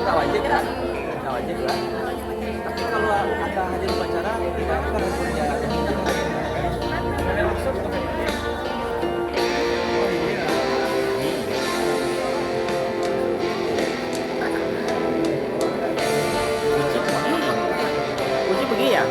nggak wajib kan? Nggak wajib kan? Tapi kalau Anda hadir upacara, tidak kan kerja. Uji pergi ya?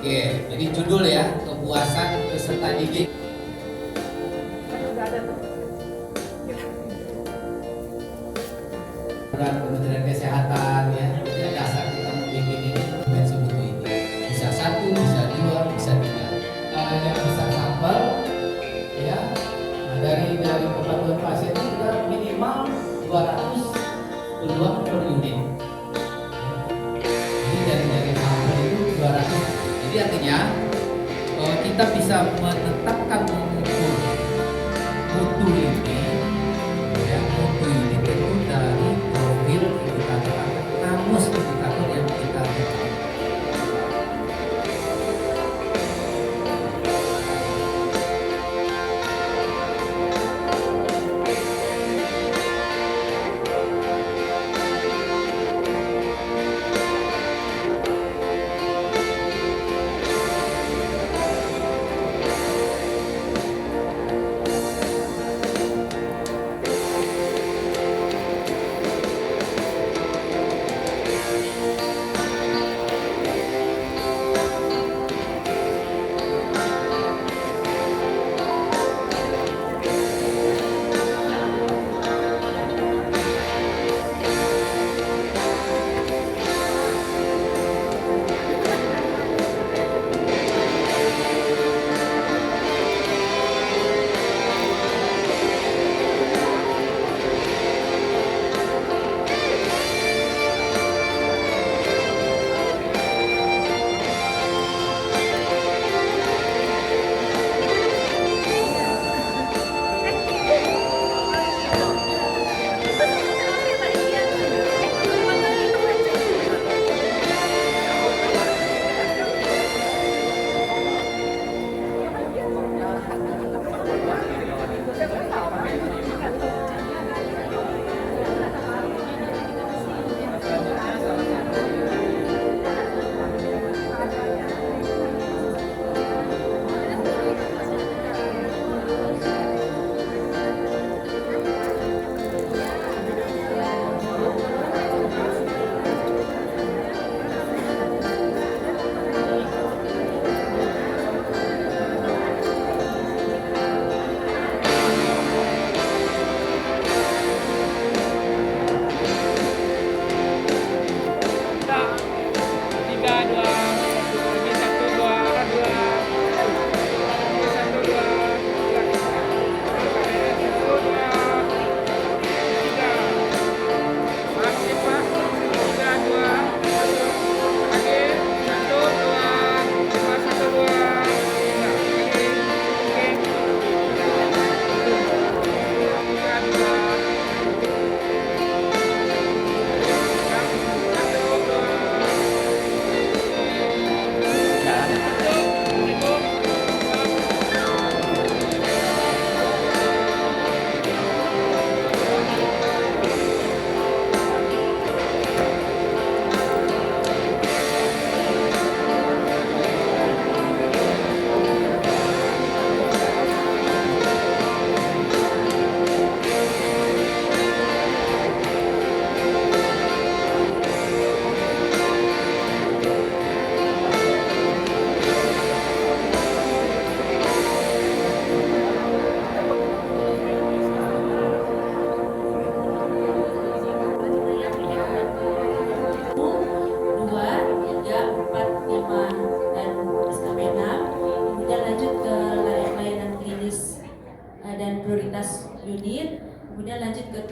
Oke, jadi judul ya, kepuasan peserta didik. Kementerian Kesehatan ya, jadi dasar kita membuat ini dokumen sebutu ini. Bisa satu, bisa dua, bisa tiga. Yang bisa sampel ya, nah dari kemampuan pasien itu kita minimal 200 peluang per unit. Jadi dari sampel itu 200. Jadi artinya kita bisa menetapkan mengukur mutu ini, ya, mutu ini itu dari profil indikator atau kamus indikator yang kita lihat.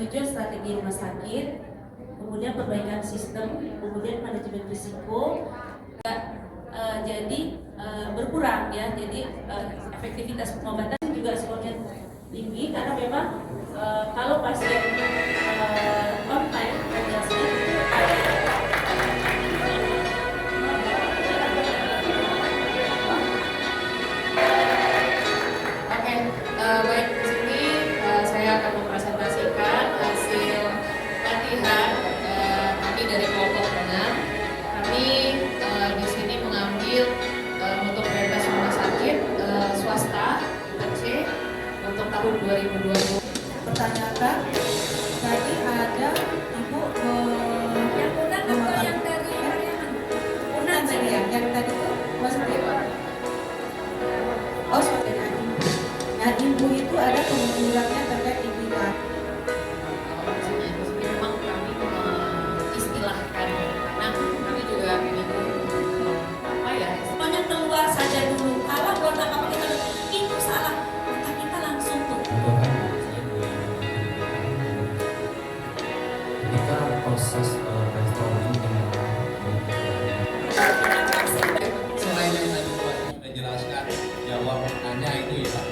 persetujuan strategi rumah sakit, kemudian perbaikan sistem, kemudian manajemen risiko, jadi berkurang ya. Jadi efektivitas pengobatan juga semakin tinggi karena memang kalau pasien on time biasanya baik, di sini saya akan mempresentasikan hasil latihan kami dari kelompok 6. Kami di sini mengambil untuk prioritas rumah sakit swasta UPC untuk tahun 2020. pertanyakan tadi ada ibu yang Unan atau yang dari Unan tadi ya, yang tadi itu maksudnya oh saudara ibu. Nah ibu itu ada kemundurannya terkait indikator. Di sini memang kami istilahkan karena kami juga apa ya? Semuanya keluar saja dulu. Kalau buat apa kita itu salah, maka kita langsung tuh. Ketika proses brainstorming dengan selain yang tadi Pak sudah jelaskan jawab tanya itu ya Pak.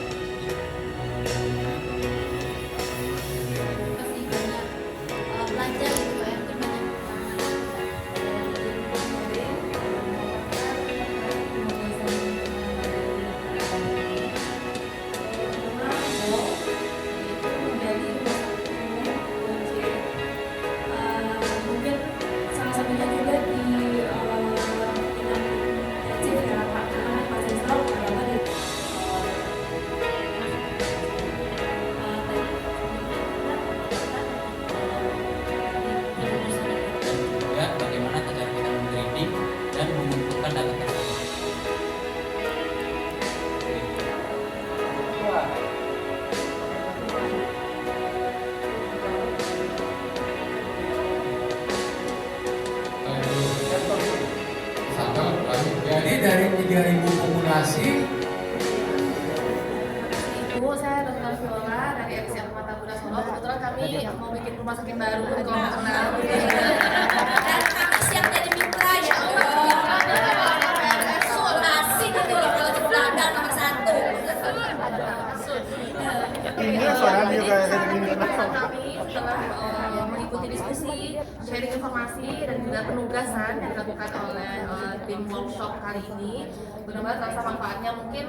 Masih banyak belajar gitu ya, mungkin banyak Mungkin salah satunya juga di intensif ya Pak, karena pasien stroke kalau tadi Ya, bagaimana cara kita mengkritik dan mengumpulkan data tersebut. Jadi dari 3.000 populasi Ibu, saya Dr. Viola dari FCM Mata Kuda Solo. Kebetulan kami mau bikin rumah sakit baru di kelompok 6. dan kami siap jadi mitra ya Allah. Asik itu loh kalau di Belanda nomor 1. Ini suara juga kami setelah mengikuti diskusi, sharing informasi dan juga penugasan yang dilakukan oleh tim workshop kali ini, benar-benar terasa manfaatnya. Mungkin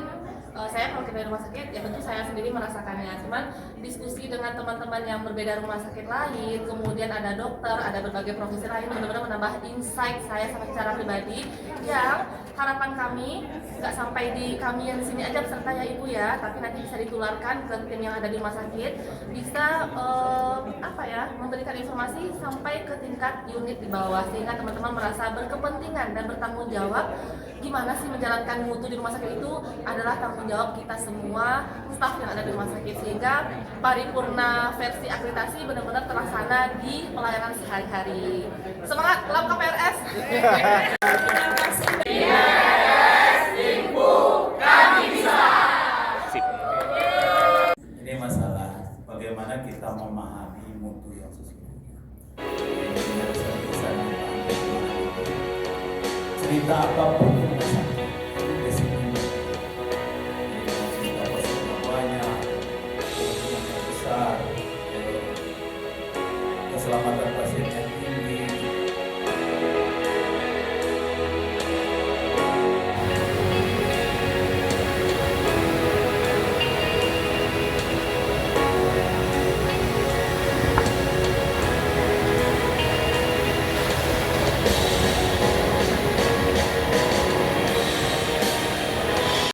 saya kalau kita di rumah sakit ya tentu saya sendiri merasakannya, cuman diskusi dengan teman-teman yang berbeda rumah sakit lain, kemudian ada dokter, ada berbagai profesi lain, benar-benar menambah insight saya secara pribadi yang harapan kami nggak sampai di kami yang di sini aja pesertanya ibu ya, tapi nanti bisa ditularkan ke tim yang ada di rumah sakit, bisa memberikan informasi sampai ke tingkat unit di bawah, sehingga teman-teman merasa berkepentingan dan bertanggung jawab. Gimana sih menjalankan mutu di rumah sakit itu adalah tanggung jawab kita semua staf yang ada di rumah sakit, sehingga paripurna versi akreditasi benar-benar terlaksana di pelayanan sehari-hari. Semangat, Lab KPRS! Ini masalah bagaimana kita memahami mutu yang sesungguhnya. Cerita apapun